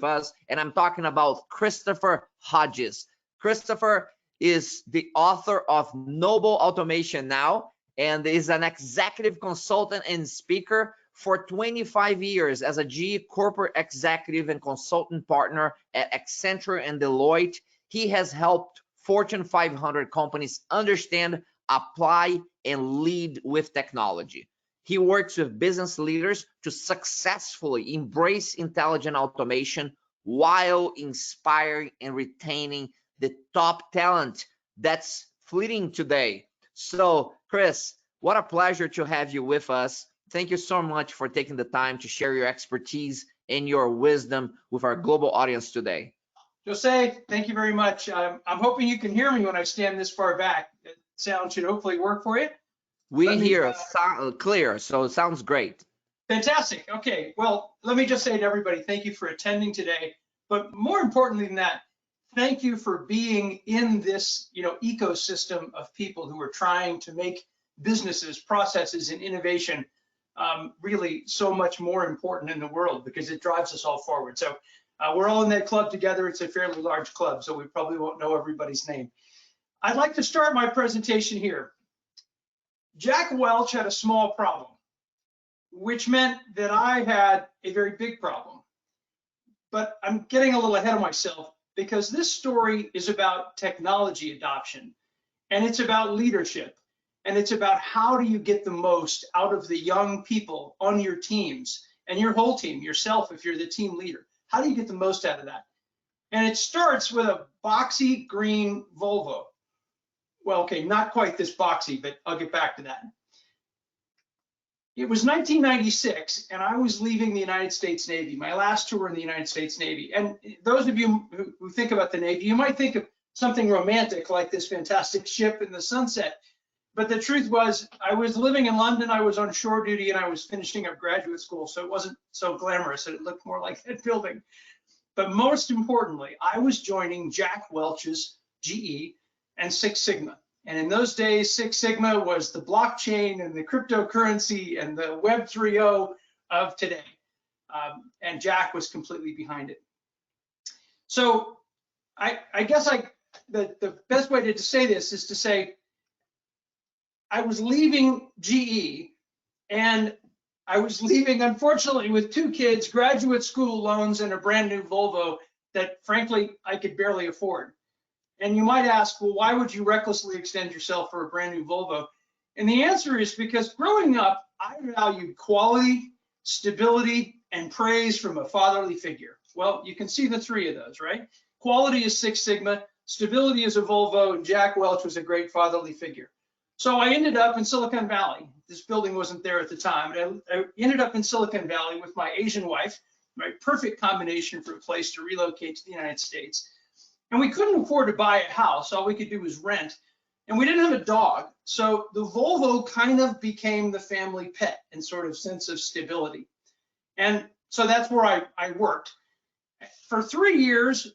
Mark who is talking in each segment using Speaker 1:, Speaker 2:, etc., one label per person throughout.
Speaker 1: us, and I'm talking about Christopher Hodges. Christopher is the author of Noble Automation Now and is an executive consultant and speaker for 25 years as a GE corporate executive and consultant partner at Accenture and Deloitte. He has helped Fortune 500 companies understand, apply, and lead with technology. He works with business leaders to successfully embrace intelligent automation while inspiring and retaining the top talent that's fleeting today. So, Chris, what a pleasure to have you with us. Thank you so much for taking the time to share your expertise and your wisdom with our global audience today.
Speaker 2: Jose, thank you very much. I'm hoping you can hear me when I stand this far back. The sound should hopefully work for you.
Speaker 1: We hear sound clear, so it sounds great.
Speaker 2: Fantastic. Okay, well, let me just say to everybody, thank you for attending today. But more importantly than that, thank you for being in this, ecosystem of people who are trying to make businesses, processes, and innovation really so much more important in the world, because it drives us all forward. So we're all in that club together. It's a fairly large club, so we probably won't know everybody's name. I'd like to start my presentation here. Jack Welch had a small problem, which meant that I had a very big problem. But I'm getting a little ahead of myself, because this story is about technology adoption, and it's about leadership, and it's about how do you get the most out of the young people on your teams and your whole team, yourself if you're the team leader. How do you get the most out of that? And it starts with a boxy green Volvo. Well, okay, not quite this boxy, but I'll get back to that. It was 1996, and I was leaving the United States Navy, my last tour in the United States Navy. And those of you who think about the Navy, you might think of something romantic like this fantastic ship in the sunset. But the truth was, I was living in London, I was on shore duty, and I was finishing up graduate school, so it wasn't so glamorous, and it looked more like that building. But most importantly, I was joining Jack Welch's GE and Six Sigma. And in those days, Six Sigma was the blockchain and the cryptocurrency and the Web 3.0 of today. And Jack was completely behind it. So I guess the best way to say this is to say, I was leaving GE, and I was leaving, unfortunately, with 2 kids, graduate school loans, and a brand new Volvo that, frankly, I could barely afford. And you might ask, well, why would you recklessly extend yourself for a brand new Volvo? And the answer is because growing up, I valued quality, stability, and praise from a fatherly figure. Well, you can see the 3 of those, right? Quality is Six Sigma, stability is a Volvo, and Jack Welch was a great fatherly figure. So I ended up in Silicon Valley. This building wasn't there at the time. And I ended up in Silicon Valley with my Asian wife, my perfect combination for a place to relocate to the United States. And we couldn't afford to buy a house. All we could do was rent. And we didn't have a dog. So the Volvo kind of became the family pet and sort of sense of stability. And so that's where I worked. For 3 years,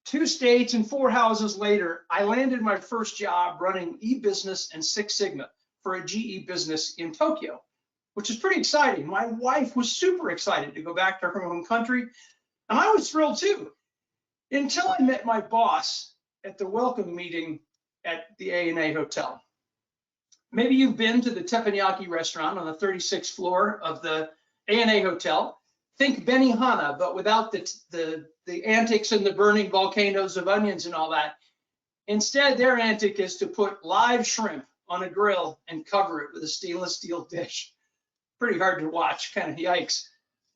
Speaker 2: 2 states and 4 houses later, I landed my first job running e-business and Six Sigma for a GE business in Tokyo, which is pretty exciting. My wife was super excited to go back to her home country, and I was thrilled too, until I met my boss at the welcome meeting at the A&A Hotel. Maybe you've been to the teppanyaki restaurant on the 36th floor of the A&A Hotel. Think Benihana, but without the antics and the burning volcanoes of onions and all that. Instead, their antic is to put live shrimp on a grill and cover it with a stainless steel dish. Pretty hard to watch, kind of yikes.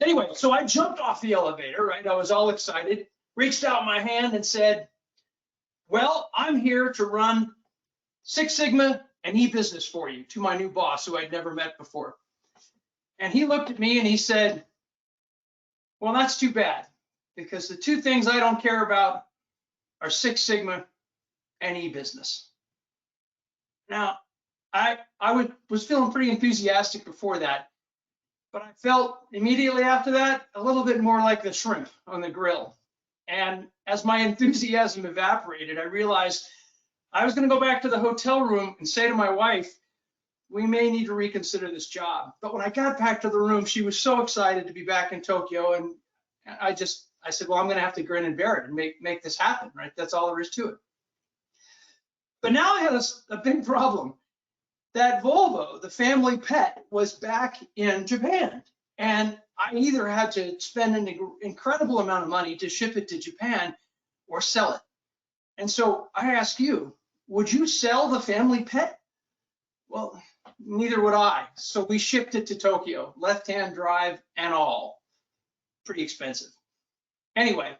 Speaker 2: Anyway, so I jumped off the elevator, right? I was all excited, reached out my hand and said, well, I'm here to run Six Sigma and e-business for you, to my new boss who I'd never met before. And he looked at me and he said, well, that's too bad, because the 2 things I don't care about are Six Sigma and e-business. Now, I was feeling pretty enthusiastic before that, but I felt immediately after that a little bit more like the shrimp on the grill. And as my enthusiasm evaporated, I realized I was going to go back to the hotel room and say to my wife, we may need to reconsider this job. But when I got back to the room, she was so excited to be back in Tokyo, and I just I said, well, I'm going to have to grin and bear it and make this happen, right? That's all there is to it. But now I had a big problem. That Volvo, the family pet, was back in Japan. And I either had to spend an incredible amount of money to ship it to Japan or sell it. And so I ask you, would you sell the family pet? Well, neither would I. So we shipped it to Tokyo, left-hand drive and all. Pretty expensive. Anyway,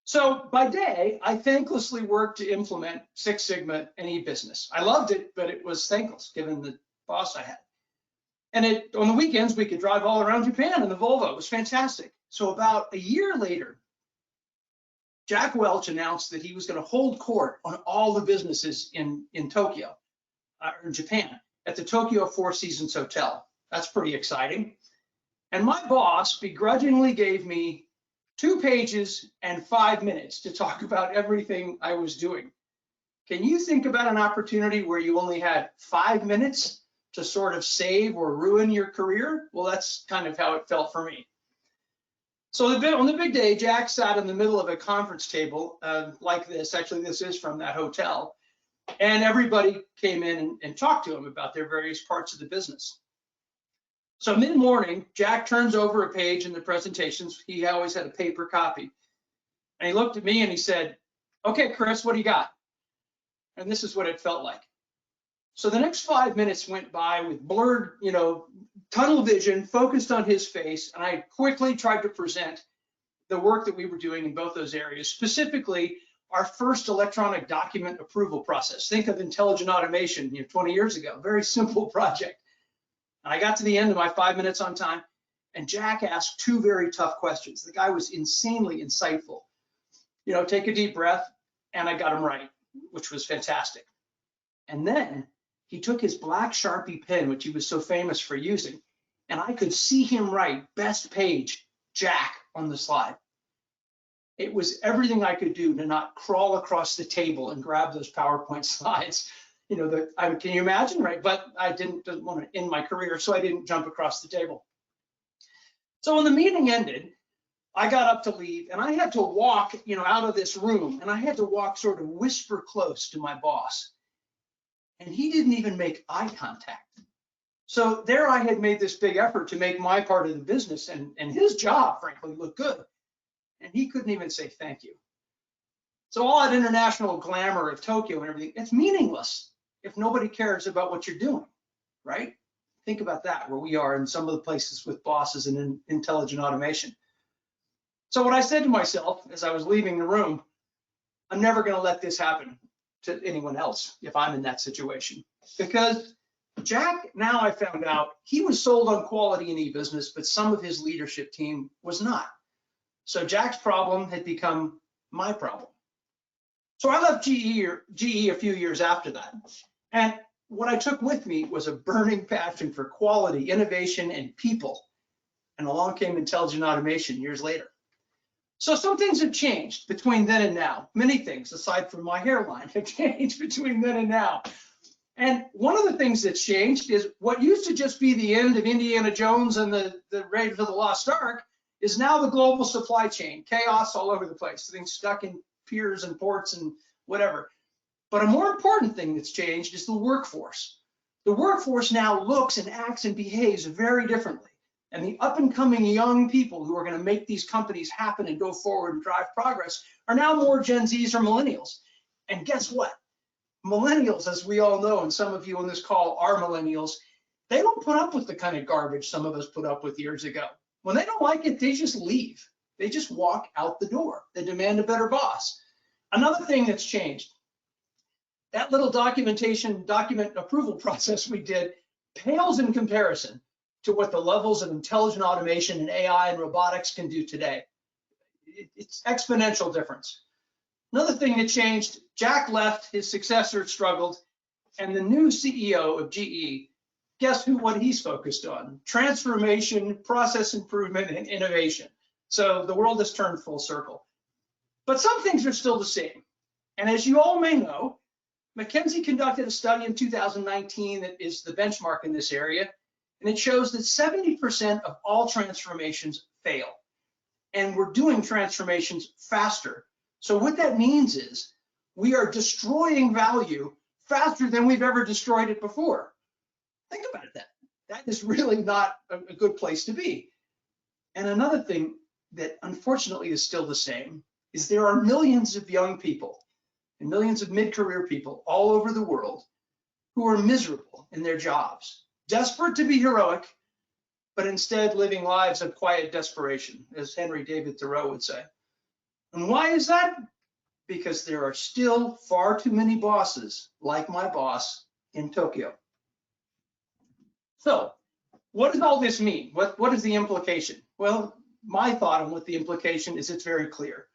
Speaker 2: so by day, I thanklessly worked to implement Six Sigma and e-business. I loved it, but it was thankless given the boss I had. And on the weekends, we could drive all around Japan in the Volvo. It was fantastic. So about a year later, Jack Welch announced that he was going to hold court on all the businesses in Tokyo, or in Japan, at the Tokyo Four Seasons Hotel. That's pretty exciting. And my boss begrudgingly gave me 2 pages and 5 minutes to talk about everything I was doing. Can you think about an opportunity where you only had 5 minutes to sort of save or ruin your career? Well, that's kind of how it felt for me. So on the big day, Jack sat in the middle of a conference table like this. Actually, this is from that hotel. And everybody came in and talked to him about their various parts of the business. So mid-morning, Jack turns over a page in the presentations. He always had a paper copy. And he looked at me and he said, okay, Chris, what do you got? And this is what it felt like. So the next 5 minutes went by with blurred, tunnel vision focused on his face. And I quickly tried to present the work that we were doing in both those areas, specifically our first electronic document approval process. Think of intelligent automation 20 years ago, very simple project. And I got to the end of my 5 minutes on time, and Jack asked 2 very tough questions. The guy was insanely insightful. Take a deep breath, and I got him right, which was fantastic. And then he took his black Sharpie pen, which he was so famous for using, and I could see him write best page, Jack, on the slide. It was everything I could do to not crawl across the table and grab those PowerPoint slides. Can you imagine, right? But I didn't want to end my career, so I didn't jump across the table. So when the meeting ended, I got up to leave, and I had to walk, out of this room, and I had to walk sort of whisper close to my boss. And he didn't even make eye contact. So there I had made this big effort to make my part of the business and his job, frankly, look good. And he couldn't even say thank you. So all that international glamour of Tokyo and everything, it's meaningless if nobody cares about what you're doing, right? Think about that, where we are in some of the places with bosses and in intelligent automation. So what I said to myself as I was leaving the room, I'm never going to let this happen to anyone else if I'm in that situation. Because Jack, now I found out, he was sold on quality in e-business, but some of his leadership team was not. So Jack's problem had become my problem. So I left GE a few years after that. And what I took with me was a burning passion for quality, innovation, and people. And along came intelligent automation years later. So some things have changed between then and now. Many things, aside from my hairline, have changed between then and now. And one of the things that's changed is what used to just be the end of Indiana Jones and the Raiders of the Lost Ark is now the global supply chain, chaos all over the place, things stuck in piers and ports and whatever. But a more important thing that's changed is the workforce. The workforce now looks and acts and behaves very differently. And the up and coming young people who are going to make these companies happen and go forward and drive progress are now more Gen Zs or millennials. And guess what? Millennials, as we all know, and some of you on this call are millennials, they don't put up with the kind of garbage some of us put up with years ago. When they don't like it, they just leave. They just walk out the door. They demand a better boss. Another thing that's changed, that little document approval process we did pales in comparison to what the levels of intelligent automation and AI and robotics can do today. It's exponential difference. Another thing that changed, Jack left, his successor struggled, and the new CEO of GE, guess what he's focused on? Transformation, process improvement, and innovation. So the world has turned full circle. But some things are still the same. And as you all may know, McKinsey conducted a study in 2019 that is the benchmark in this area, and it shows that 70% of all transformations fail. and we're doing transformations faster. So what that means is we are destroying value faster than we've ever destroyed it before. Think about that. That is really not a good place to be. And another thing that unfortunately is still the same is there are millions of young people and millions of mid-career people all over the world who are miserable in their jobs, desperate to be heroic, but instead living lives of quiet desperation, as Henry David Thoreau would say. And why is that? Because there are still far too many bosses like my boss in Tokyo. So what does all this mean? What is the implication? Well, my thought on what the implication is, it's very clear.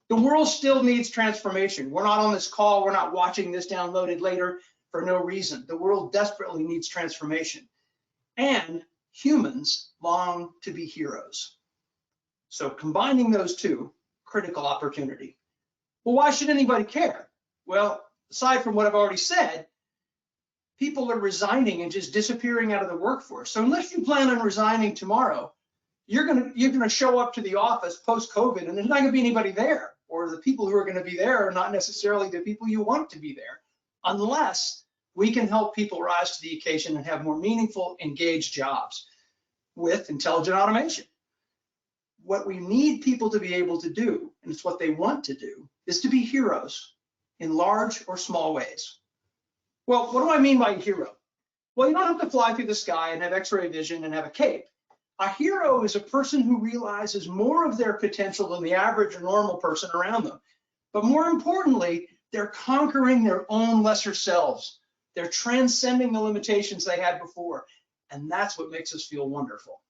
Speaker 2: The world still needs transformation. We're not on this call, we're not watching this downloaded later for no reason. The world desperately needs transformation. And humans long to be heroes. So combining those two, critical opportunity. Well, why should anybody care? Well, aside from what I've already said, people are resigning and just disappearing out of the workforce. So unless you plan on resigning tomorrow, you're gonna show up to the office post-COVID and there's not gonna be anybody there, or the people who are gonna be there are not necessarily the people you want to be there, unless we can help people rise to the occasion and have more meaningful, engaged jobs with intelligent automation. What we need people to be able to do, and it's what they want to do, is to be heroes in large or small ways. Well, what do I mean by a hero? Well, you don't have to fly through the sky and have X-ray vision and have a cape. A hero is a person who realizes more of their potential than the average or normal person around them. But more importantly, they're conquering their own lesser selves. They're transcending the limitations they had before. And that's what makes us feel wonderful.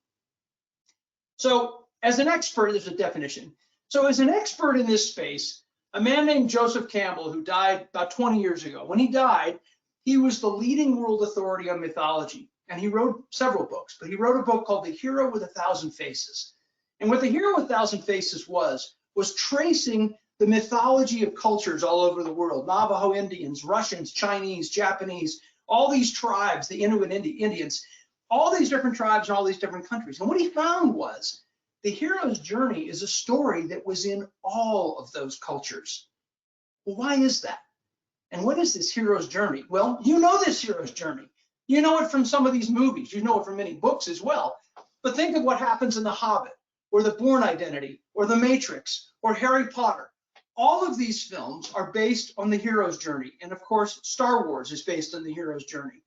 Speaker 2: So as an expert, there's a definition. So as an expert in this space, a man named Joseph Campbell, who died about 20 years ago, when he died, he was the leading world authority on mythology. And he wrote several books, but he wrote a book called The Hero with a Thousand Faces. And what The Hero with a Thousand Faces was tracing the mythology of cultures all over the world: Navajo Indians, Russians, Chinese, Japanese, all these tribes, the Inuit Indians, all these different tribes in all these different countries. And what he found was the hero's journey is a story that was in all of those cultures. Well, why is that? And what is this hero's journey? Well, you know this hero's journey. You know it from some of these movies. You know it from many books as well. But think of what happens in The Hobbit, or The Bourne Identity, or The Matrix, or Harry Potter. All of these films are based on the hero's journey. And of course, Star Wars is based on the hero's journey.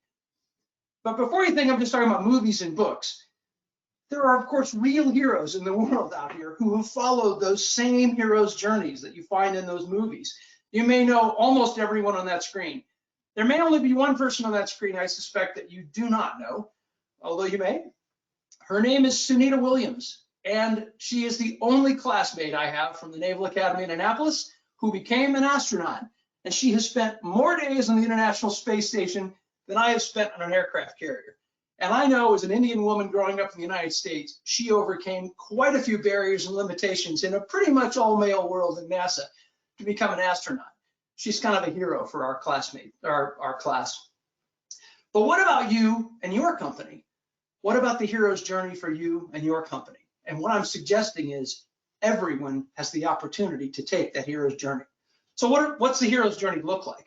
Speaker 2: But before you think I'm just talking about movies and books, there are, of course, real heroes in the world out here who have followed those same heroes' journeys that you find in those movies. You may know almost everyone on that screen. There may only be one person on that screen I suspect that you do not know, although you may. Her name is Sunita Williams, and she is the only classmate I have from the Naval Academy in Annapolis who became an astronaut. And she has spent more days on the International Space Station than I have spent on an aircraft carrier. And I know, as an Indian woman growing up in the United States, she overcame quite a few barriers and limitations in a pretty much all-male world in NASA to become an astronaut. She's kind of a hero for our classmate, our class. But what about you and your company? What about the hero's journey for you and your company? And what I'm suggesting is everyone has the opportunity to take that hero's journey. So what's the hero's journey look like?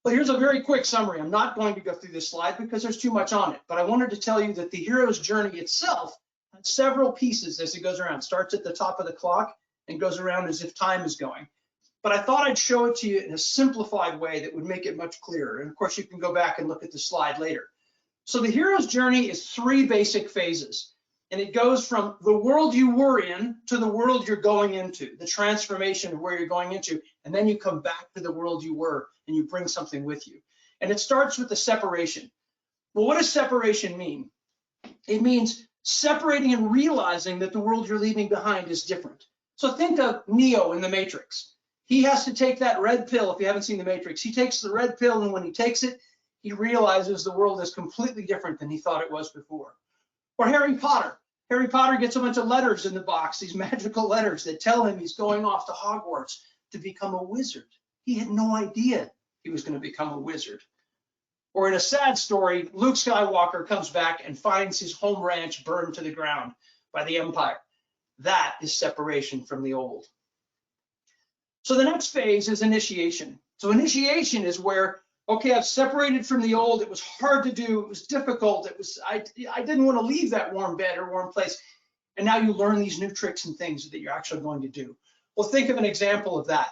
Speaker 2: Well, here's a very quick summary. I'm not going to go through this slide because there's too much on it, but I wanted to tell you that the hero's journey itself has several pieces as it goes around. It starts at the top of the clock and goes around as if time is going. But I thought I'd show it to you in a simplified way that would make it much clearer. And of course, you can go back and look at the slide later. So the hero's journey is 3 basic phases. And it goes from the world you were in to the world you're going into, the transformation of where you're going into, and then you come back to the world you were and you bring something with you. And it starts with the separation. Well, what does separation mean? It means separating and realizing that the world you're leaving behind is different. So think of Neo in The Matrix. He has to take that red pill. If you haven't seen The Matrix, he takes the red pill, and when he takes it, he realizes the world is completely different than he thought it was before. Or Harry Potter. Harry Potter gets a bunch of letters in the box, these magical letters that tell him he's going off to Hogwarts to become a wizard. He had no idea he was going to become a wizard. Or in a sad story, Luke Skywalker comes back and finds his home ranch burned to the ground by the Empire. That is separation from the old. So the next phase is initiation. So initiation is where, okay, I've separated from the old. It was hard to do. It was difficult. I didn't want to leave that warm bed or warm place. And now you learn these new tricks and things that you're actually going to do. Well, think of an example of that.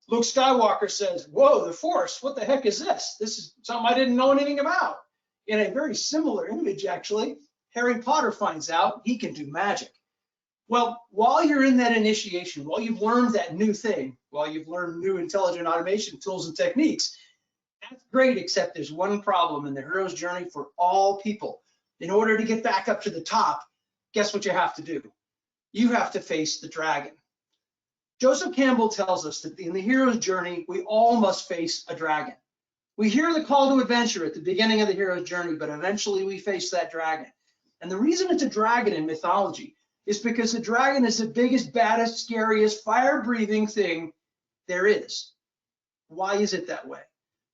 Speaker 2: Luke Skywalker says, whoa, the Force, what the heck is this? This is something I didn't know anything about. In a very similar image, actually, Harry Potter finds out he can do magic. Well, while you're in that initiation, while you've learned that new thing, while you've learned new intelligent automation tools and techniques, that's great, except there's one problem in the hero's journey for all people. In order to get back up to the top, guess what you have to do? You have to face the dragon. Joseph Campbell tells us that in the hero's journey, we all must face a dragon. We hear the call to adventure at the beginning of the hero's journey, but eventually we face that dragon. And the reason it's a dragon in mythology is because the dragon is the biggest, baddest, scariest, fire-breathing thing there is. Why is it that way?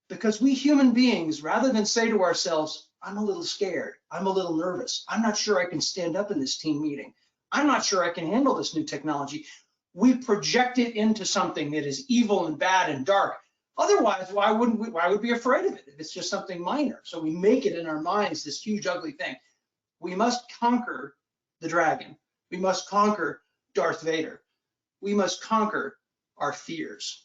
Speaker 2: Because we human beings, rather than say to ourselves, I'm a little scared, I'm a little nervous, I'm not sure I can stand up in this team meeting, I'm not sure I can handle this new technology, we project it into something that is evil and bad and dark. Otherwise, why would we be afraid of it if it's just something minor? So we make it in our minds this huge, ugly thing. We must conquer the dragon. We must conquer Darth Vader. We must conquer our fears.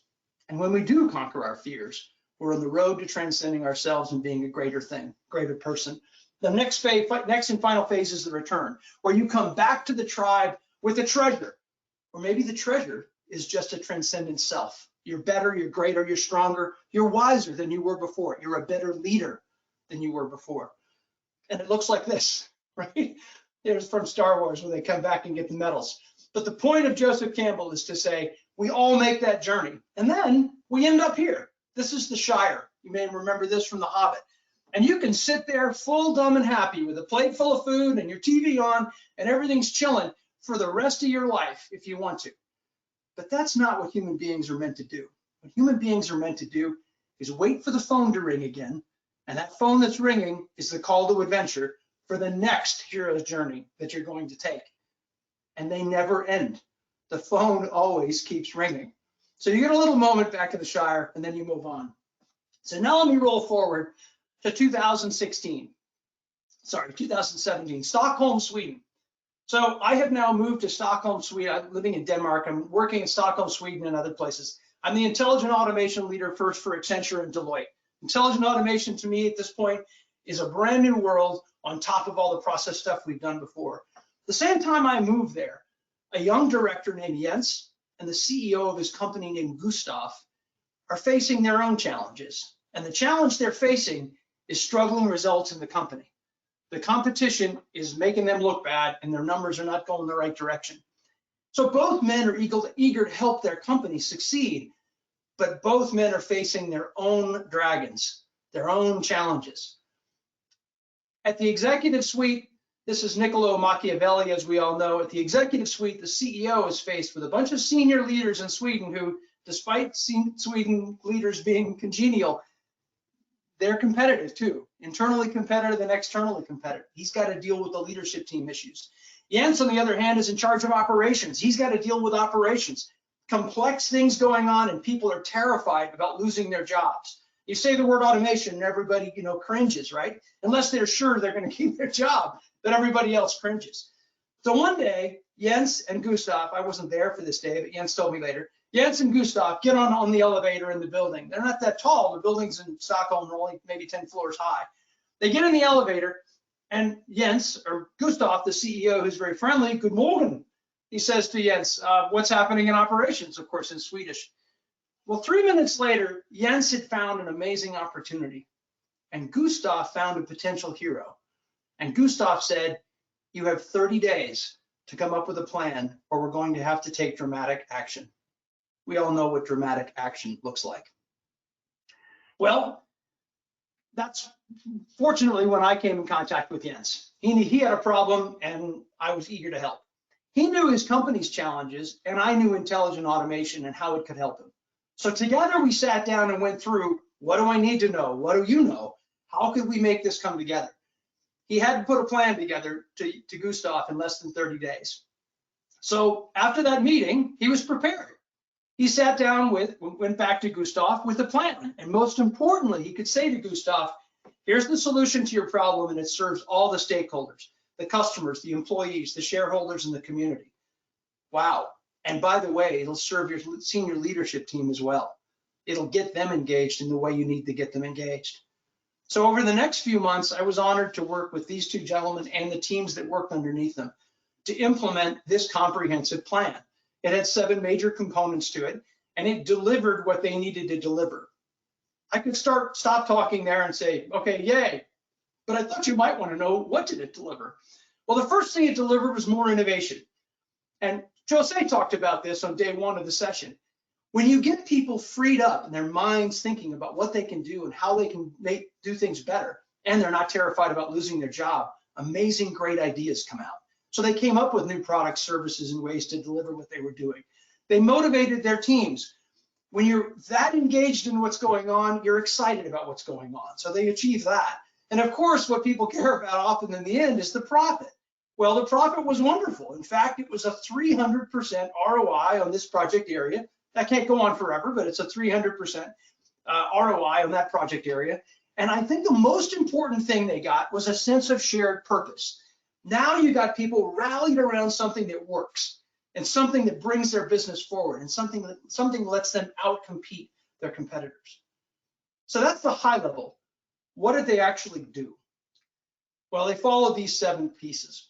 Speaker 2: And when we do conquer our fears, we're on the road to transcending ourselves and being a greater thing, greater person. The next and final phase is the return, where you come back to the tribe with a treasure, or maybe the treasure is just a transcendent self. You're better, you're greater, you're stronger, you're wiser than you were before. You're a better leader than you were before. And it looks like this, right? There's from Star Wars where they come back and get the medals. But the point of Joseph Campbell is to say, we all make that journey. And then we end up here. This is the Shire. You may remember this from The Hobbit. And you can sit there full, dumb, and happy with a plate full of food and your TV on and everything's chilling for the rest of your life if you want to. But that's not what human beings are meant to do. What human beings are meant to do is wait for the phone to ring again. And that phone that's ringing is the call to adventure for the next hero's journey that you're going to take. And they never end. The phone always keeps ringing. So you get a little moment back in the Shire and then you move on. So now let me roll forward to 2017, Stockholm, Sweden. So I have now moved to Stockholm, Sweden. I'm living in Denmark. I'm working in Stockholm, Sweden and other places. I'm the intelligent automation leader first for Accenture and Deloitte. Intelligent automation to me at this point is a brand new world on top of all the process stuff we've done before. The same time I moved there, a young director named Jens and the CEO of his company named Gustav are facing their own challenges. And the challenge they're facing is struggling results in the company. The competition is making them look bad and their numbers are not going the right direction. So both men are eager to help their company succeed, but both men are facing their own dragons, their own challenges. At the executive suite, this is Niccolo Machiavelli, as we all know. At the executive suite, the CEO is faced with a bunch of senior leaders in Sweden who, despite Sweden leaders being congenial, they're competitive too, internally competitive and externally competitive. He's got to deal with the leadership team issues. Jens, on the other hand, is in charge of operations. He's got to deal with operations, complex things going on, and people are terrified about losing their jobs. You say the word automation and everybody, cringes, right? Unless they're sure they're going to keep their job, but everybody else cringes. So one day, Jens and Gustav, I wasn't there for this day, but Jens told me later, Jens and Gustav get on the elevator in the building. They're not that tall. The buildings in Stockholm are only maybe 10 floors high. They get in the elevator, and Jens, or Gustav, the CEO, who's very friendly, good morning. He says to Jens, what's happening in operations, of course, in Swedish. Well, 3 minutes later, Jens had found an amazing opportunity, and Gustav found a potential hero. And Gustav said, you have 30 days to come up with a plan, or we're going to have to take dramatic action. We all know what dramatic action looks like. Well, that's fortunately when I came in contact with Jens. He had a problem and I was eager to help. He knew his company's challenges and I knew intelligent automation and how it could help him. So together we sat down and went through, what do I need to know? What do you know? How could we make this come together? He had to put a plan together to Gustav in less than 30 days. So after that meeting, he was prepared. He sat down went back to Gustav with a plan. And most importantly, he could say to Gustav, here's the solution to your problem, and it serves all the stakeholders, the customers, the employees, the shareholders, and the community. Wow. And by the way, it'll serve your senior leadership team as well. It'll get them engaged in the way you need to get them engaged. So over the next few months, I was honored to work with these two gentlemen and the teams that worked underneath them to implement this comprehensive plan. It had 7 major components to it, and it delivered what they needed to deliver. I could stop talking there and say, okay, yay, but I thought you might want to know, what did it deliver? Well, the first thing it delivered was more innovation. And Jose talked about this on day 1 of the session. When you get people freed up and their minds thinking about what they can do and how they can do things better, and they're not terrified about losing their job, amazing, great ideas come out. So they came up with new products, services, and ways to deliver what they were doing. They motivated their teams. When you're that engaged in what's going on, you're excited about what's going on. So they achieved that. And of course, what people care about often in the end is the profit. Well, the profit was wonderful. In fact, it was a 300% ROI on this project area. That can't go on forever, but it's a 300% ROI on that project area. And I think the most important thing they got was a sense of shared purpose. Now you got people rallied around something that works and something that brings their business forward and something that lets them outcompete their competitors. So that's the high level. What did they actually do? Well, they followed these 7 pieces.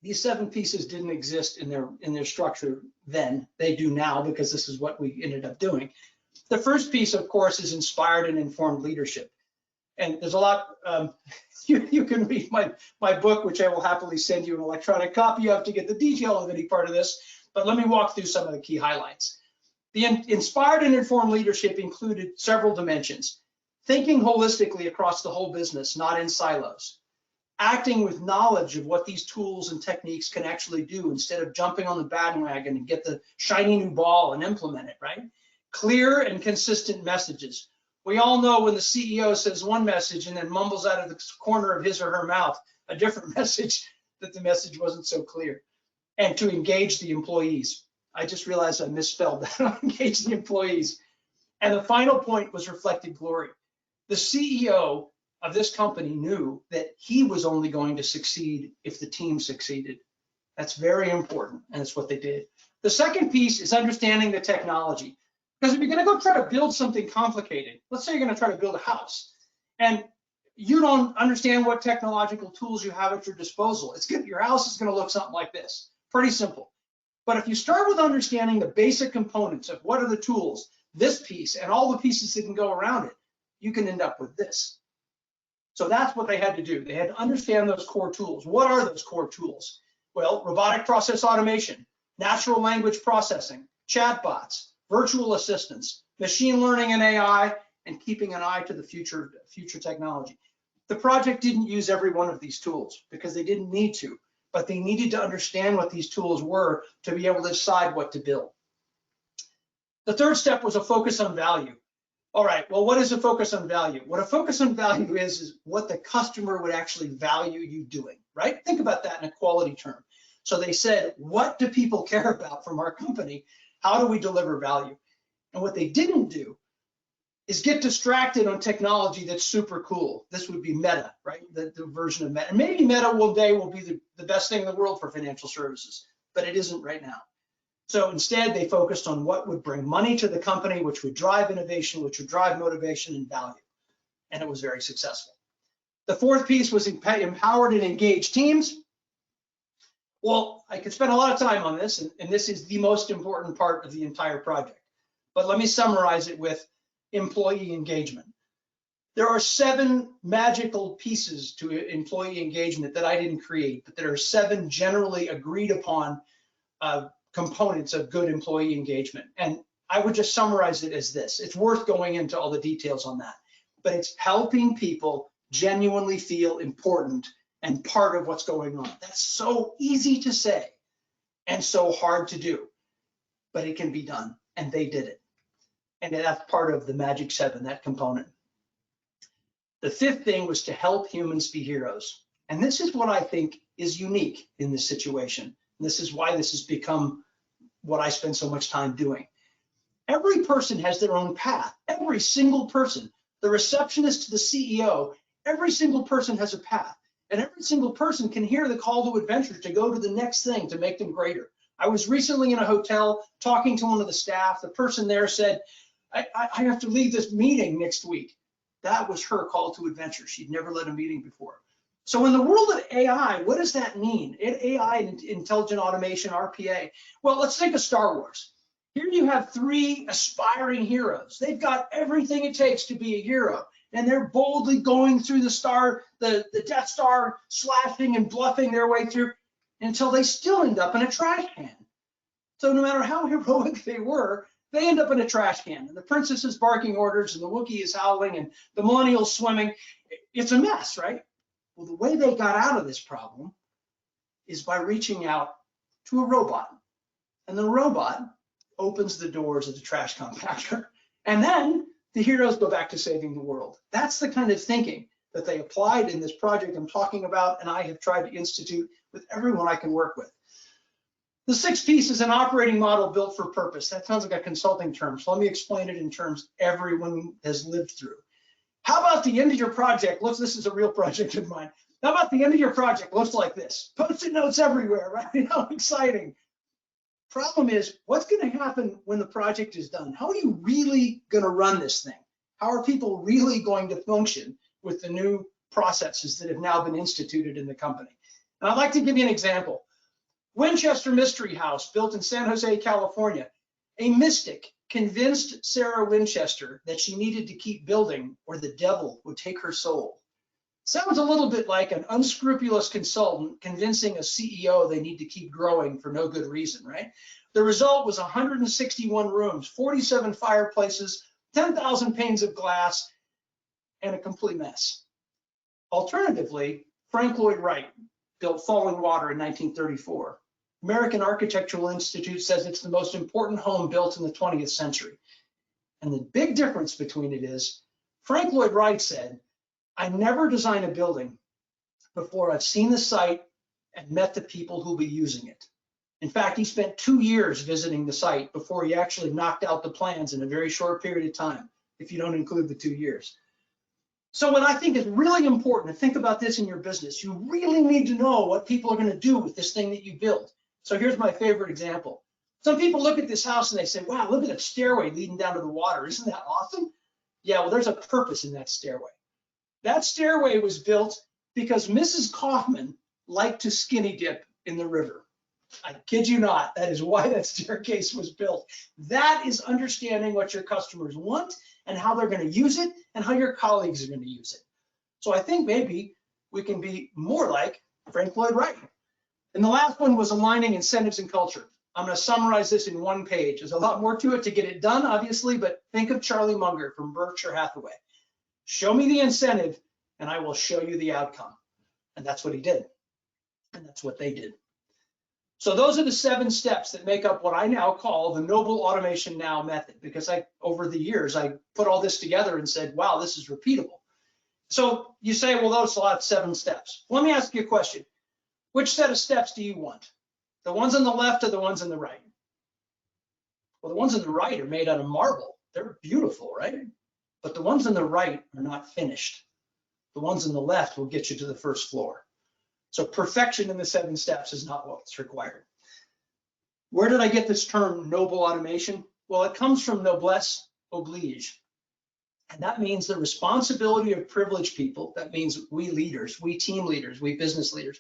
Speaker 2: These 7 pieces didn't exist in their structure then. They do now because this is what we ended up doing. The first piece, of course, is inspired and informed leadership. And there's a lot, you can read my book, which I will happily send you an electronic copy of to get the detail of any part of this, but let me walk through some of the key highlights. The inspired and informed leadership included several dimensions. Thinking holistically across the whole business, not in silos. Acting with knowledge of what these tools and techniques can actually do instead of jumping on the bandwagon and get the shiny new ball and implement it, right? Clear and consistent messages. We all know when the CEO says one message and then mumbles out of the corner of his or her mouth a different message, that the message wasn't so clear. And to engage the employees. I just realized I misspelled that, engage the employees. And the final point was reflected glory. The CEO of this company knew that he was only going to succeed if the team succeeded. That's very important, and it's what they did. The second piece is understanding the technology. Because if you're going to go try to build something complicated, let's say you're going to try to build a house, and you don't understand what technological tools you have at your disposal, it's good. Your house is going to look something like this. Pretty simple. But if you start with understanding the basic components of what are the tools, this piece, and all the pieces that can go around it, you can end up with this. So that's what they had to do. They had to understand those core tools. What are those core tools? Well, robotic process automation, natural language processing, chatbots, virtual assistants, machine learning and AI, and keeping an eye to the future technology. The project didn't use every one of these tools because they didn't need to, but they needed to understand what these tools were to be able to decide what to build. The third step was a focus on value. All right, well, what is a focus on value? What a focus on value is what the customer would actually value you doing, right? Think about that in a quality term. So they said, what do people care about from our company? How do we deliver value? And what they didn't do is get distracted on technology that's super cool. This would be Meta, right? The version of Meta. And maybe Meta one day will be the best thing in the world for financial services, but it isn't right now. So instead, they focused on what would bring money to the company, which would drive innovation, which would drive motivation and value. And it was very successful. The fourth piece was empowered and engaged teams. Well, I could spend a lot of time on this, and this is the most important part of the entire project. But let me summarize it with employee engagement. There are 7 magical pieces to employee engagement that I didn't create, but there are 7 generally agreed upon components of good employee engagement. And I would just summarize it as this. It's worth going into all the details on that, but it's helping people genuinely feel important and part of what's going on. That's so easy to say and so hard to do, but it can be done, and they did it. And that's part of the Magic 7, that component. The fifth thing was to help humans be heroes. And this is what I think is unique in this situation. And this is why this has become what I spend so much time doing. Every person has their own path. Every single person, the receptionist to the CEO, every single person has a path. And every single person can hear the call to adventure to go to the next thing to make them greater. I was recently in a hotel talking to one of the staff. The person there said, I have to leave this meeting next week. That was her call to adventure. She'd never led a meeting before. So in the world of AI, what does that mean? AI, intelligent automation, RPA. Well, let's think of Star Wars. Here you have 3 aspiring heroes. They've got everything it takes to be a hero. And they're boldly going through the Death Star, slashing and bluffing their way through until they still end up in a trash can. So no matter how heroic they were, they end up in a trash can. And the princess is barking orders, and the Wookiee is howling, and the millennial's swimming. It's a mess, right? Well, the way they got out of this problem is by reaching out to a robot. And the robot opens the doors of the trash compactor. And then the heroes go back to saving the world. That's the kind of thinking that they applied in this project I'm talking about, and I have tried to institute with everyone I can work with. The 6 P's is an operating model built for purpose. That sounds like a consulting term, so let me explain it in terms everyone has lived through. How about the end of your project? This is a real project of mine. How about the end of your project looks like this? Post-it notes everywhere, right? How exciting. Problem is, what's going to happen when the project is done? How are you really going to run this thing? How are people really going to function with the new processes that have now been instituted in the company? And I'd like to give you an example. Winchester Mystery House, built in San Jose, California. A mystic convinced Sarah Winchester that she needed to keep building or the devil would take her soul. Sounds a little bit like an unscrupulous consultant convincing a CEO they need to keep growing for no good reason, right? The result was 161 rooms, 47 fireplaces, 10,000 panes of glass, and a complete mess. Alternatively, Frank Lloyd Wright built Falling Water in 1934. American Architectural Institute says it's the most important home built in the 20th century. And the big difference between it is, Frank Lloyd Wright said, I never design a building before I've seen the site and met the people who'll be using it. In fact, he spent 2 years visiting the site before he actually knocked out the plans in a very short period of time, if you don't include the 2 years. So what I think is really important to think about this in your business, you really need to know what people are going to do with this thing that you build. So here's my favorite example. Some people look at this house and they say, wow, look at that stairway leading down to the water. Isn't that awesome? Yeah, well, there's a purpose in that stairway. That stairway was built because Mrs. Kaufman liked to skinny dip in the river. I kid you not, that is why that staircase was built. That is understanding what your customers want and how they're going to use it and how your colleagues are going to use it. So I think maybe we can be more like Frank Lloyd Wright. And the last one was aligning incentives and culture. I'm going to summarize this in 1 page. There's a lot more to it to get it done, obviously, but think of Charlie Munger from Berkshire Hathaway. Show me the incentive and I will show you the outcome. And that's what he did. And that's what they did. So those are the 7 steps that make up what I now call the Noble Automation Now method, because over the years, I put all this together and said, wow, this is repeatable. So you say, well, those are a lot of 7 steps. Let me ask you a question. Which set of steps do you want? The ones on the left or the ones on the right? Well, the ones on the right are made out of marble. They're beautiful, right? But the ones on the right are not finished. The ones on the left will get you to the first floor. So perfection in the 7 steps is not what's required. Where did I get this term noble automation? Well, it comes from noblesse oblige. And that means the responsibility of privileged people. That means we leaders, we team leaders, we business leaders,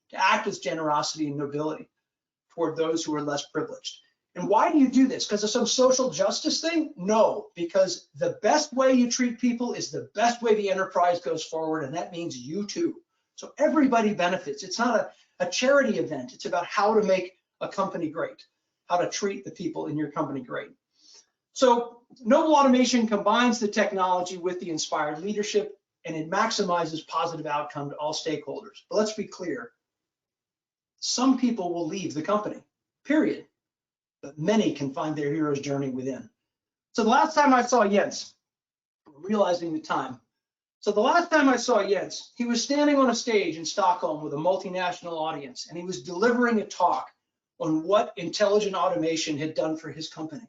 Speaker 2: to act with generosity and nobility toward those who are less privileged. And why do you do this? Because of some social justice thing? No, because the best way you treat people is the best way the enterprise goes forward, and that means you too. So everybody benefits. It's not a charity event. It's about how to make a company great, how to treat the people in your company great. So Noble Automation combines the technology with the inspired leadership, and it maximizes positive outcome to all stakeholders. But let's be clear. Some people will leave the company, period. But many can find their hero's journey within. So the last time I saw Jens, realizing the time, So the last time I saw Jens, he was standing on a stage in Stockholm with a multinational audience, and he was delivering a talk on what intelligent automation had done for his company,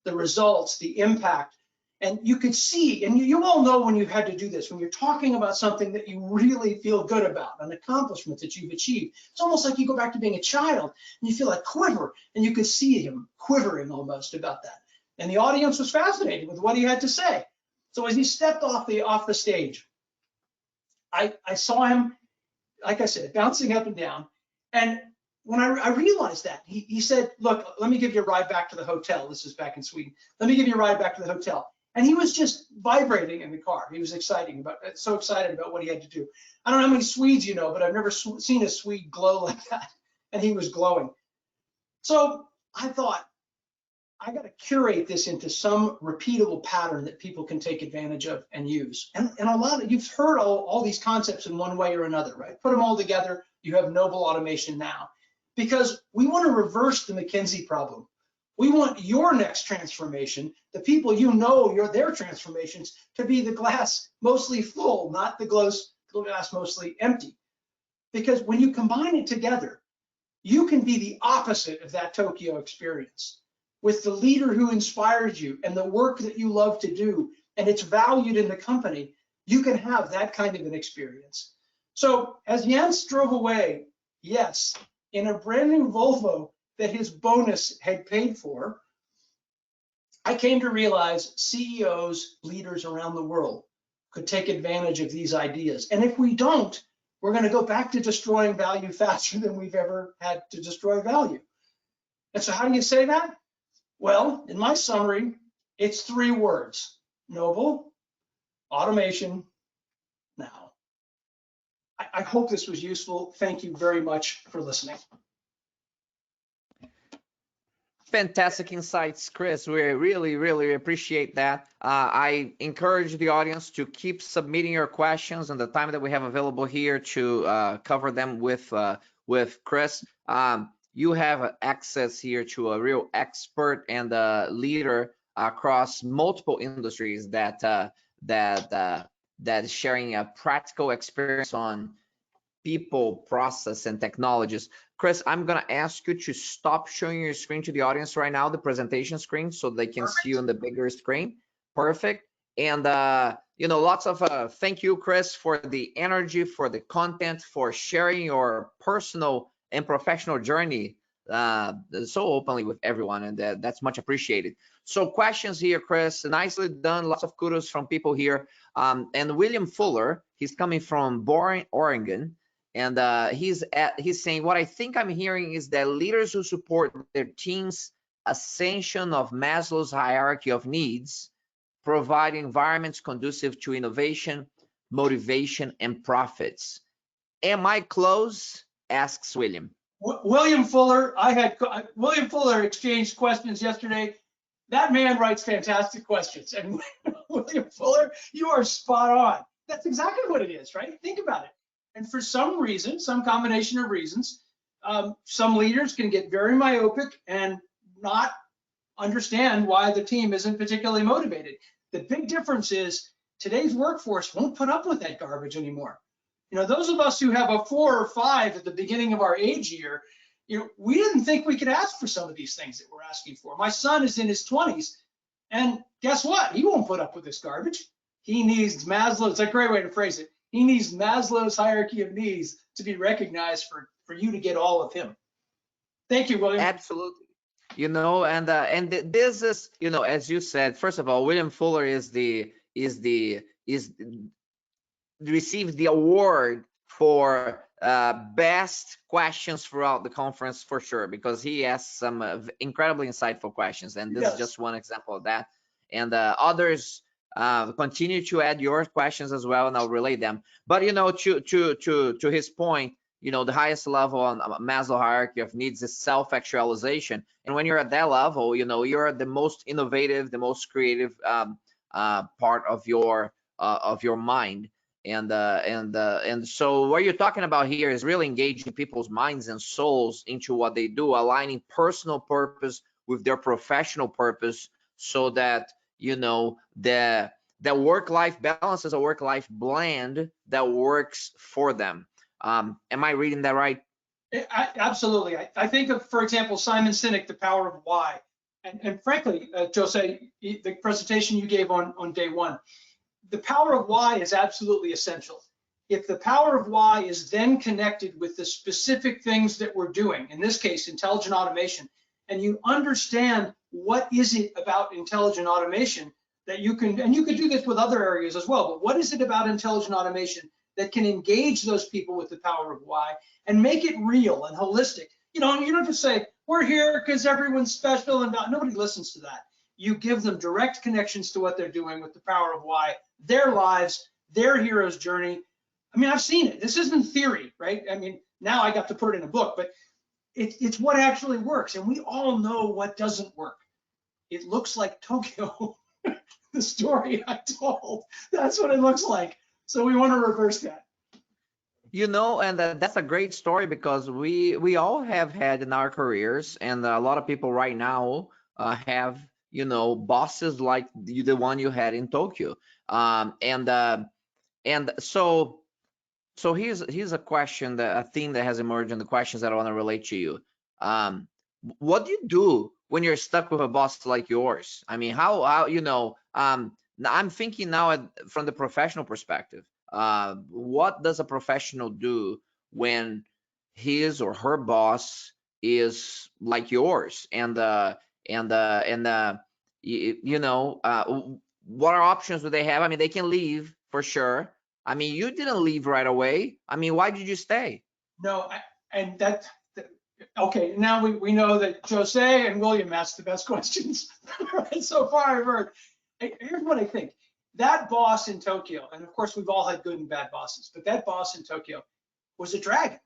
Speaker 2: the results, the impact. And you could see, and you all know when you've had to do this, when you're talking about something that you really feel good about, an accomplishment that you've achieved, it's almost like you go back to being a child and you feel like quiver, and you could see him quivering almost about that. And the audience was fascinated with what he had to say. So as he stepped off the stage, I saw him, like I said, bouncing up and down. And when I realized that, he said, look, let me give you a ride back to the hotel. This is back in Sweden. Let me give you a ride back to the hotel. And he was just vibrating in the car. He was so excited about what he had to do. I don't know how many Swedes you know, but I've never seen a Swede glow like that. And he was glowing. So I thought, I got to curate this into some repeatable pattern that people can take advantage of and use. And a lot of, you've heard all these concepts in one way or another, right? Put them all together, you have noble automation now. Because we want to reverse the McKinsey problem. We want your next transformation, the people you know, their transformations, to be the glass mostly full, not the glass mostly empty. Because when you combine it together, you can be the opposite of that Tokyo experience, with the leader who inspires you and the work that you love to do, and it's valued in the company. You can have that kind of an experience. So as Jens drove away, yes, in a brand new Volvo that his bonus had paid for, I came to realize CEOs, leaders around the world could take advantage of these ideas. And if we don't, we're going to go back to destroying value faster than we've ever had to destroy value. And so how do you say that? Well, in my summary, it's 3 words: noble, automation, now. I hope this was useful. Thank you very much for listening.
Speaker 1: Fantastic insights, Chris. We really appreciate that. I encourage the audience to keep submitting your questions and the time that we have available here to cover them with Chris. You have access here to a real expert and a leader across multiple industries that is sharing a practical experience on people, process, and technologies. Chris, I'm gonna ask you to stop showing your screen to the audience right now, the presentation screen, so they can see you on the bigger screen. Perfect. And lots of thank you, Chris, for the energy, for the content, for sharing your personal and professional journey so openly with everyone, and that's much appreciated. So questions here, Chris, nicely done. Lots of kudos from people here. And William Fuller, he's coming from Boring, Oregon. And he's saying, what I think I'm hearing is that leaders who support their team's ascension of Maslow's hierarchy of needs provide environments conducive to innovation, motivation, and profits. Am I close? Asks William.
Speaker 2: William Fuller, William Fuller exchanged questions yesterday. That man writes fantastic questions. And William Fuller, you are spot on. That's exactly what it is, right? Think about it. And for some reason, some combination of reasons, some leaders can get very myopic and not understand why the team isn't particularly motivated. The big difference is today's workforce won't put up with that garbage anymore. Those of us who have a 4 or 5 at the beginning of our age year, we didn't think we could ask for some of these things that we're asking for. My son is in his 20s, and guess what? He won't put up with this garbage. He needs Maslow. It's a great way to phrase it. He needs Maslow's hierarchy of needs to be recognized for you to get all of him. Thank you, William.
Speaker 1: Absolutely. And this is, as you said, first of all, William Fuller received the award for best questions throughout the conference for sure, because he asked some incredibly insightful questions, and this is just one example of that. And others continue to add your questions as well, and I'll relay them. But to his point, the highest level on Maslow hierarchy of needs is self-actualization, and when you're at that level, you're the most innovative, the most creative part of your mind. And so what you're talking about here is really engaging people's minds and souls into what they do, aligning personal purpose with their professional purpose, so that that work-life balance is a work-life blend that works for them. Am I reading that right?
Speaker 2: Absolutely. I think of, for example, Simon Sinek, The Power of Why. And frankly, Jose, the presentation you gave on day one, the power of why is absolutely essential. If the power of why is then connected with the specific things that we're doing, in this case, intelligent automation, and you understand what is it about intelligent automation that you can, and you could do this with other areas as well, but what is it about intelligent automation that can engage those people with the power of why and make it real and holistic? You know, and you don't just say, we're here because everyone's special, and nobody listens to that. You give them direct connections to what they're doing with the power of why, their lives, their hero's journey. I mean, I've seen it. This isn't theory, right? I mean, now I got to put it in a book, but it's what actually works. And we all know what doesn't work. It looks like Tokyo, the story I told. That's what it looks like. So we want to reverse that.
Speaker 1: You know, and that's a great story, because we all have had in our careers, and a lot of people right now have, you know, bosses like the one you had in Tokyo. And so here's a question, that a theme that has emerged in the questions that I want to relate to you. What do you do when you're stuck with a boss like yours? I mean, how you know? I'm thinking now from the professional perspective. What does a professional do when his or her boss is like yours? You know, what are options do they have? I mean, they can leave for sure. I mean, you didn't leave right away. I mean, why did you stay?
Speaker 2: No, and that, okay, now we know that Jose and William asked the best questions so far I've heard. Here's what I think. That boss in Tokyo, and of course we've all had good and bad bosses, but that boss in Tokyo was a dragon.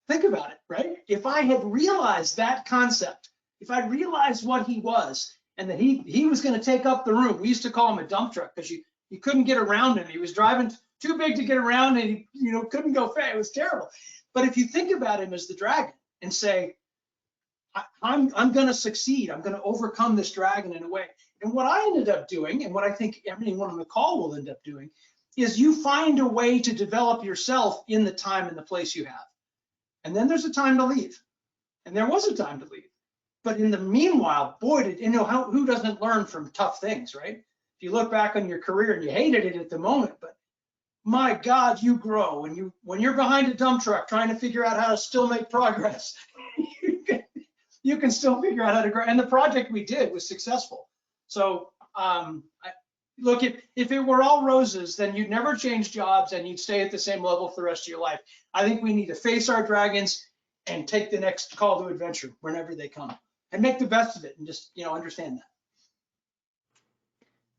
Speaker 2: Think about it, right? If I had realized that concept, if I realized what he was, and that he was going to take up the room. We used to call him a dump truck because you couldn't get around him. He was driving too big to get around, and he, you know, couldn't go fast. It was terrible. But if you think about him as the dragon and say, I'm going to succeed, I'm going to overcome this dragon in a way. And what I ended up doing, and what I think everyone on the call will end up doing, is you find a way to develop yourself in the time and the place you have. And then there's a time to leave. And there was a time to leave. But in the meanwhile, boy, you know, who doesn't learn from tough things, right? If you look back on your career and you hated it at the moment, but my God, you grow. And when you're behind a dump truck trying to figure out how to still make progress, you can still figure out how to grow. And the project we did was successful. So look, if it were all roses, then you'd never change jobs and you'd stay at the same level for the rest of your life. I think we need to face our dragons and take the next call to adventure whenever they come, and make the best of it, and just, you know, understand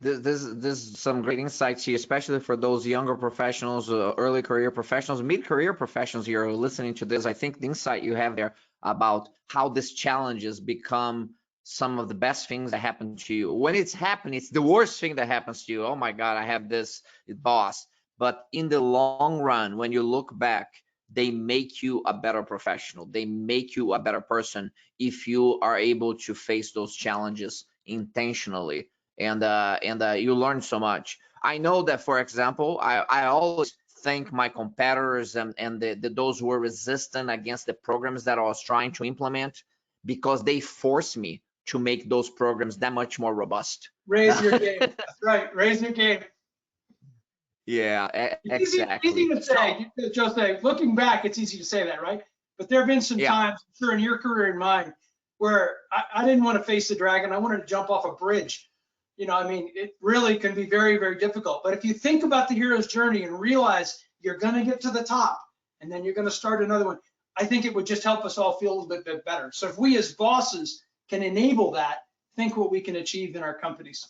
Speaker 2: that.
Speaker 1: This is some great insights here, especially for those younger professionals, early career professionals, mid-career professionals here who are listening to this. I think the insight you have there about how these challenges become some of the best things that happen to you. When it's happening, it's the worst thing that happens to you. Oh my God, I have this boss. But in the long run, when you look back, they make you a better professional. They make you a better person if you are able to face those challenges intentionally. And you learn so much. I know that, for example, I always thank my competitors and those who were resistant against the programs that I was trying to implement, because they forced me to make those programs that much more robust.
Speaker 2: Raise your game. That's right. Raise your game.
Speaker 1: Yeah, exactly.
Speaker 2: Easy to say, Jose. Looking back, it's easy to say that, right? But there have been some times, I'm sure in your career and mine, where I didn't want to face the dragon. I wanted to jump off a bridge. You know, I mean, it really can be very, very difficult. But if you think about the hero's journey and realize you're going to get to the top, and then you're going to start another one, I think it would just help us all feel a little bit better. So if we as bosses can enable that, think what we can achieve in our companies.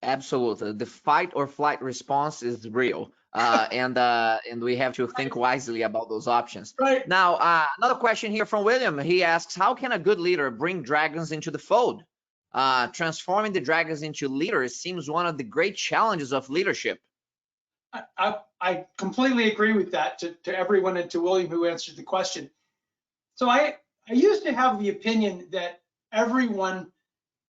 Speaker 1: Absolutely. The fight or flight response is real. And we have to think wisely about those options.
Speaker 2: Right.
Speaker 1: Now, another question here from William. He asks, how can a good leader bring dragons into the fold? Transforming the dragons into leaders seems one of the great challenges of leadership.
Speaker 2: I completely agree with that, to everyone, and to William who answered the question. So I used to have the opinion that everyone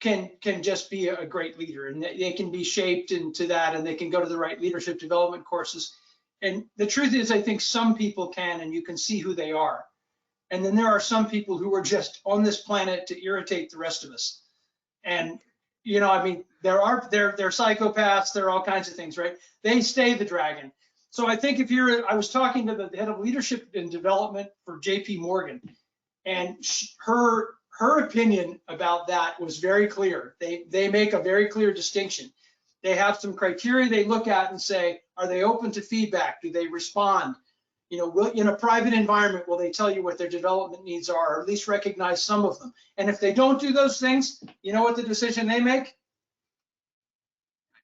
Speaker 2: can just be a great leader, and they can be shaped into that, and they can go to the right leadership development courses. And the truth is, I think some people can, and you can see who they are. And then there are some people who are just on this planet to irritate the rest of us. And I mean, they're psychopaths, there are all kinds of things, right? They stay the dragon. So I think I was talking to the head of leadership and development for JP Morgan, and her opinion about that was very clear. They make a very clear distinction. They have some criteria they look at and say, are they open to feedback? Do they respond? In a private environment, will they tell you what their development needs are, or at least recognize some of them? And if they don't do those things, you know what the decision they make?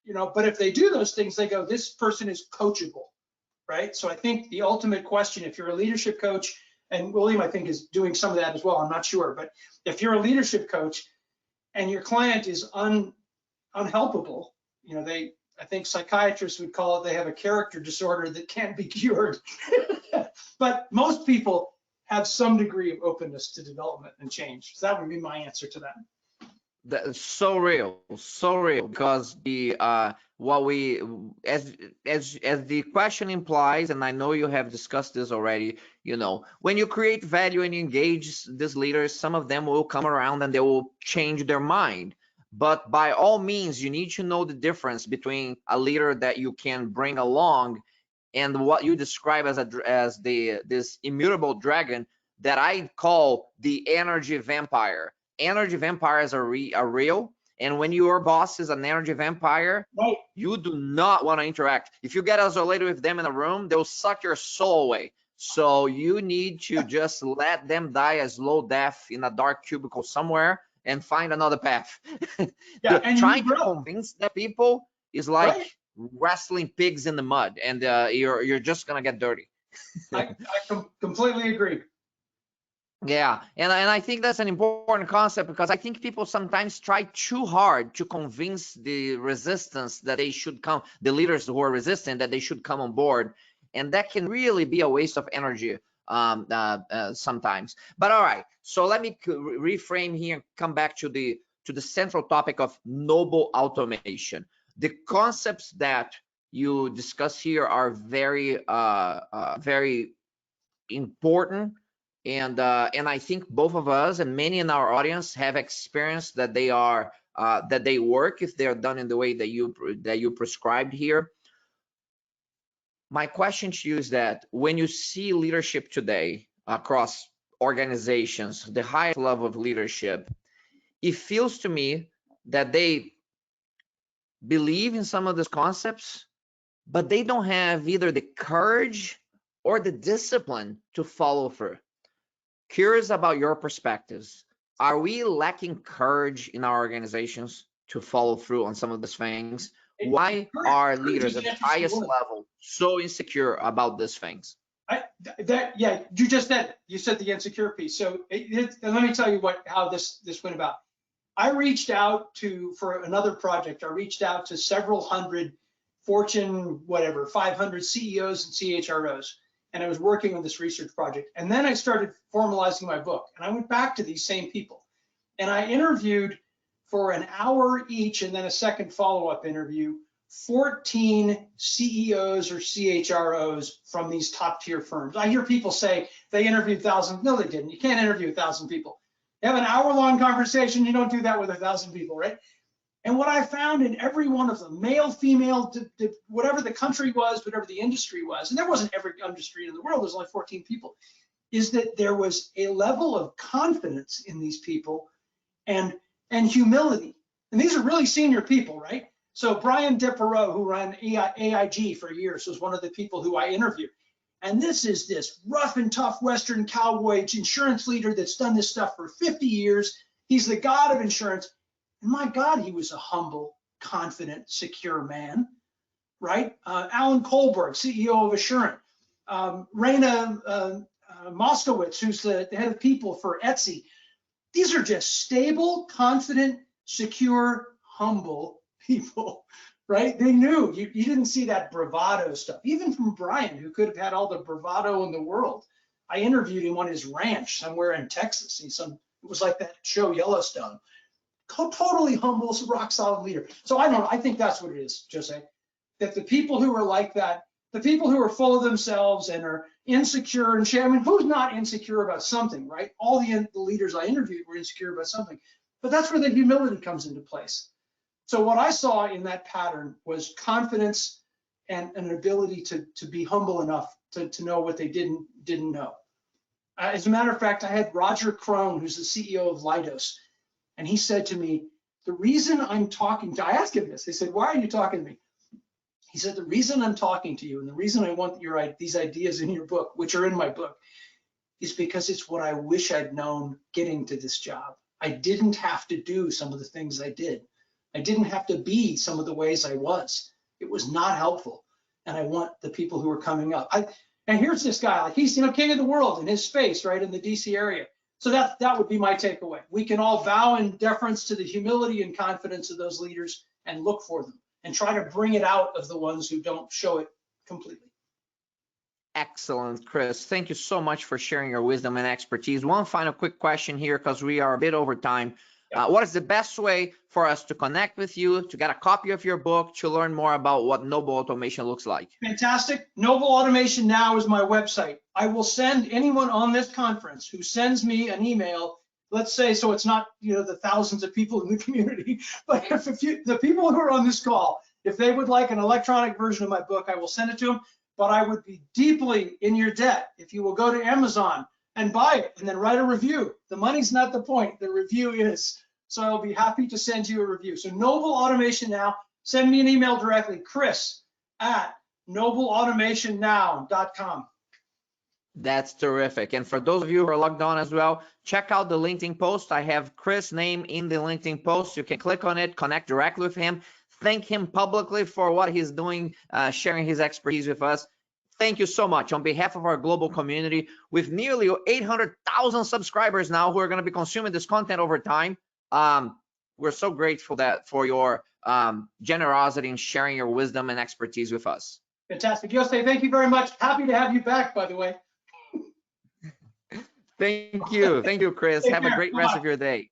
Speaker 2: But if they do those things, they go, this person is coachable, right? So I think the ultimate question, if you're a leadership coach, and William, I think, is doing some of that as well, I'm not sure, but if you're a leadership coach and your client is unhelpable, I think psychiatrists would call it, they have a character disorder that can't be cured. But most people have some degree of openness to development and change. So that would be my answer to that.
Speaker 1: That's so real, because the as the question implies, and I know you have discussed this already, when you create value and you engage these leaders, some of them will come around and they will change their mind. But by all means, you need to know the difference between a leader that you can bring along and what you describe as this immutable dragon that I call the energy vampire. Energy vampires are real, and when your boss is an energy vampire,
Speaker 2: right,
Speaker 1: you do not want to interact. If you get isolated with them in a room, they'll suck your soul away. So you need to just let them die a slow death in a dark cubicle somewhere and find another path.
Speaker 2: Yeah,
Speaker 1: Trying to convince the people is like
Speaker 2: right,
Speaker 1: wrestling pigs in the mud, and you're just gonna get dirty.
Speaker 2: I completely agree.
Speaker 1: Yeah, and I think that's an important concept, because I think people sometimes try too hard to convince the resistance that they should come, the leaders who are resistant, that they should come on board, and that can really be a waste of energy sometimes. But all right, so let me reframe here and come back to the central topic of noble automation. The concepts that you discuss here are very very important. And I think both of us and many in our audience have experienced that they are that they work if they are done in the way that you prescribed here. My question to you is that when you see leadership today across organizations, the highest level of leadership, it feels to me that they believe in some of these concepts, but they don't have either the courage or the discipline to follow through. Curious about your perspectives. Are we lacking courage in our organizations to follow through on some of these things? Why are leaders at the highest level so insecure about these things?
Speaker 2: Yeah, you said the insecure piece. So let me tell you how this went about. I reached out for another project. I reached out to several hundred Fortune 500 CEOs and CHROs. And I was working on this research project. And then I started formalizing my book. And I went back to these same people. And I interviewed for an hour each, and then a second follow-up interview, 14 CEOs or CHROs from these top-tier firms. I hear people say they interviewed 1,000. No, they didn't. You can't interview 1,000 people. You have an hour-long conversation. You don't do that with 1,000 people, right? And what I found in every one of them, male, female, whatever the country was, whatever the industry was, and there wasn't every industry in the world, there's only 14 people, is that there was a level of confidence in these people and humility. And these are really senior people, right? So Brian DePerot, who ran AIG for years, was one of the people who I interviewed. And this is this rough and tough Western cowboy insurance leader that's done this stuff for 50 years. He's the god of insurance. And my God, he was a humble, confident, secure man, right? Alan Kohlberg, CEO of Assurant. Raina Moskowitz, who's the head of people for Etsy. These are just stable, confident, secure, humble people, right? They knew. You didn't see that bravado stuff, even from Brian, who could have had all the bravado in the world. I interviewed him on his ranch somewhere in Texas. It was like that show Yellowstone. totally humble, rock solid leader. So I don't know, I think that's what it is, Jose. That the people who are like that, the people who are full of themselves and are insecure and I mean, who's not insecure about something, right? All the leaders I interviewed were insecure about something, but that's where the humility comes into place. So what I saw in that pattern was confidence and an ability to be humble enough to know what they didn't know. As a matter of fact, I had Roger Crone, who's the CEO of Leidos, and he said to me, the reason I'm talking to, I asked him this, they said, why are you talking to me? He said, the reason I'm talking to you and the reason I want these ideas in your book, which are in my book, is because it's what I wish I'd known getting to this job. I didn't have to do some of the things I did. I didn't have to be some of the ways I was. It was not helpful. And I want the people who are coming up. And here's this guy, like he's king of the world in his space, right, in the DC area. So that would be my takeaway. We can all bow in deference to the humility and confidence of those leaders and look for them and try to bring it out of the ones who don't show it completely.
Speaker 1: Excellent, Chris. Thank you so much for sharing your wisdom and expertise. One final quick question here, because we are a bit over time. What is the best way for us to connect with you, to get a copy of your book, to learn more about what Noble Automation looks like?
Speaker 2: Fantastic. Noble Automation Now is my website. I will send anyone on this conference who sends me an email, let's say, so it's not the thousands of people in the community, but if the people who are on this call, if they would like an electronic version of my book, I will send it to them. But I would be deeply in your debt if you will go to Amazon and buy it and then write a review. The money's not the point, the review is. So I'll be happy to send you a review. So Noble Automation Now, send me an email directly, chris@nobleautomationnow.com.
Speaker 1: That's terrific. And for those of you who are logged on as well, check out the LinkedIn post. I have Chris' name in the LinkedIn post. You can click on it, connect directly with him, thank him publicly for what he's doing, sharing his expertise with us. Thank you so much on behalf of our global community with nearly 800,000 subscribers now who are going to be consuming this content over time. We're so grateful for your generosity in sharing your wisdom and expertise with us.
Speaker 2: Fantastic. Jose, thank you very much. Happy to have you back, by the way.
Speaker 1: Thank you. Thank you, Chris. Have a great rest of your day.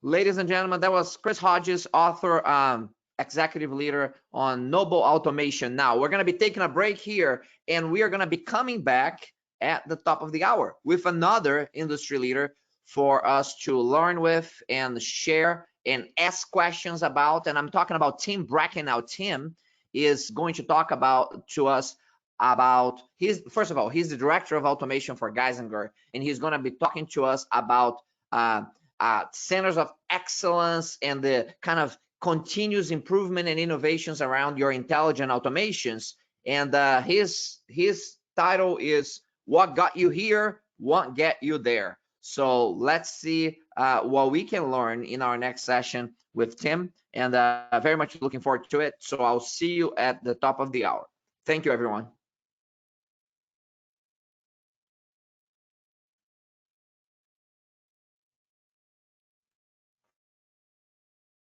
Speaker 1: Ladies and gentlemen, that was Chris Hodges, author, executive leader on Noble Automation. Now, we're going to be taking a break here, and we are going to be coming back at the top of the hour with another industry leader for us to learn with and share and ask questions about. And I'm talking about Tim Bracken now. Tim is going to talk to us about first of all, he's the director of automation for Geisinger, and he's going to be talking to us about centers of excellence and the kind of continuous improvement and innovations around your intelligent automations. And his title is What Got You Here, What Get You There. So let's see what we can learn in our next session with Tim, and very much looking forward to it. So I'll see you at the top of the hour. Thank you, everyone.